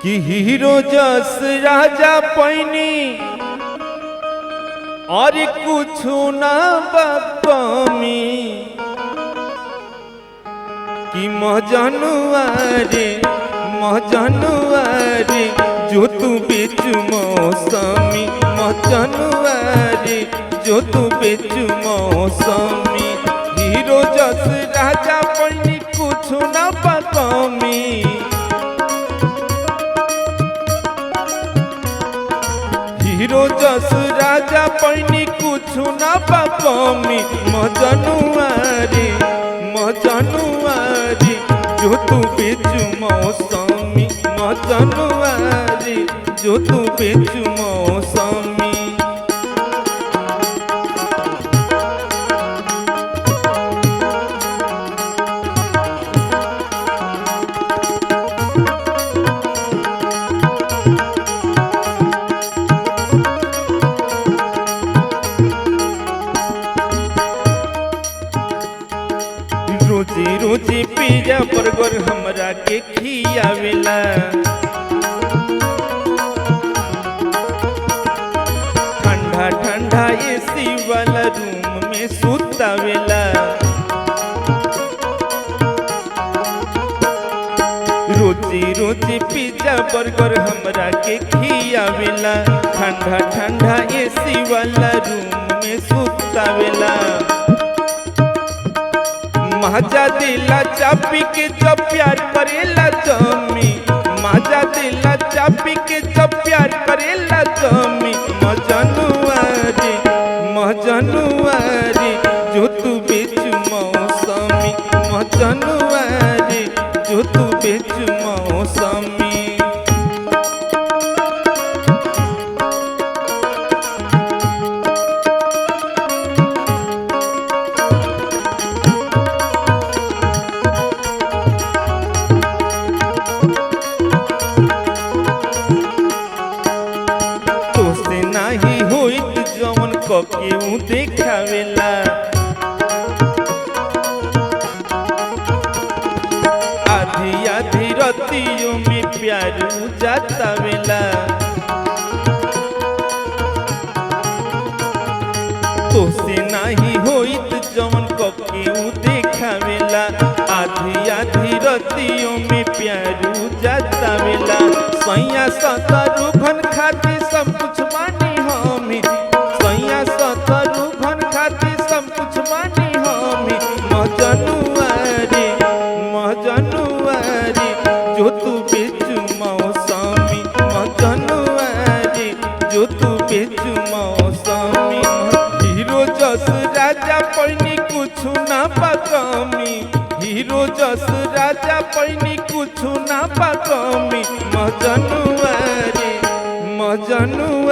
कि हीरो जस राजा पैनी और कुछ ना बकमी कि मजनुआ रे जो तू बेच मौसमी मजनुआ रे जो तू बेच मौसमी हीरो जस राजा पैनी कुछ ना बकमी हीरो जस राजा पैनी कुछ ना बकमी मजनुआ रे जो तू बेच मौसमी मजनुआ रे जो तू बेच मौसमी रोजी रोजी पिज्जा बर्गर हमरा के खियावेला ठंडा ठंडा एसी वाला रूम में सुतावेला रोजी रोजी पिज्जा बर्गर हमरा के खियावेला ठंडा ठंडा एसी वाला रूम में सुतावेला माजा दिला चापी के जब प्यार करेला जमी माजा दिला चापी के जब प्यार करेला जमी मजनुआ रे जो तू बेच मौसमी मजनुआ रे जो तू बेच मौसमी नाही होइत जवन केहू देखावेला आधी आधी रतियों में प्यार जतावेला तोसे नाही होइत जवन केहू देखावेला आधी आधी रतियों में प्यार जतावेला सैया सतरु घन खाती सब कुछ मानी हमी सैया सतरु घन खाती सब कुछ मानी हमी मजनुआ रे जो तू बेच मौसमी मजनुआ रे जो तू बेच मौसमी हीरो जस राजा पैनी कुछ ना बकमी हीरो जस राजा पैनी कुछ ना बकमी मजनुआ रे मजनुआ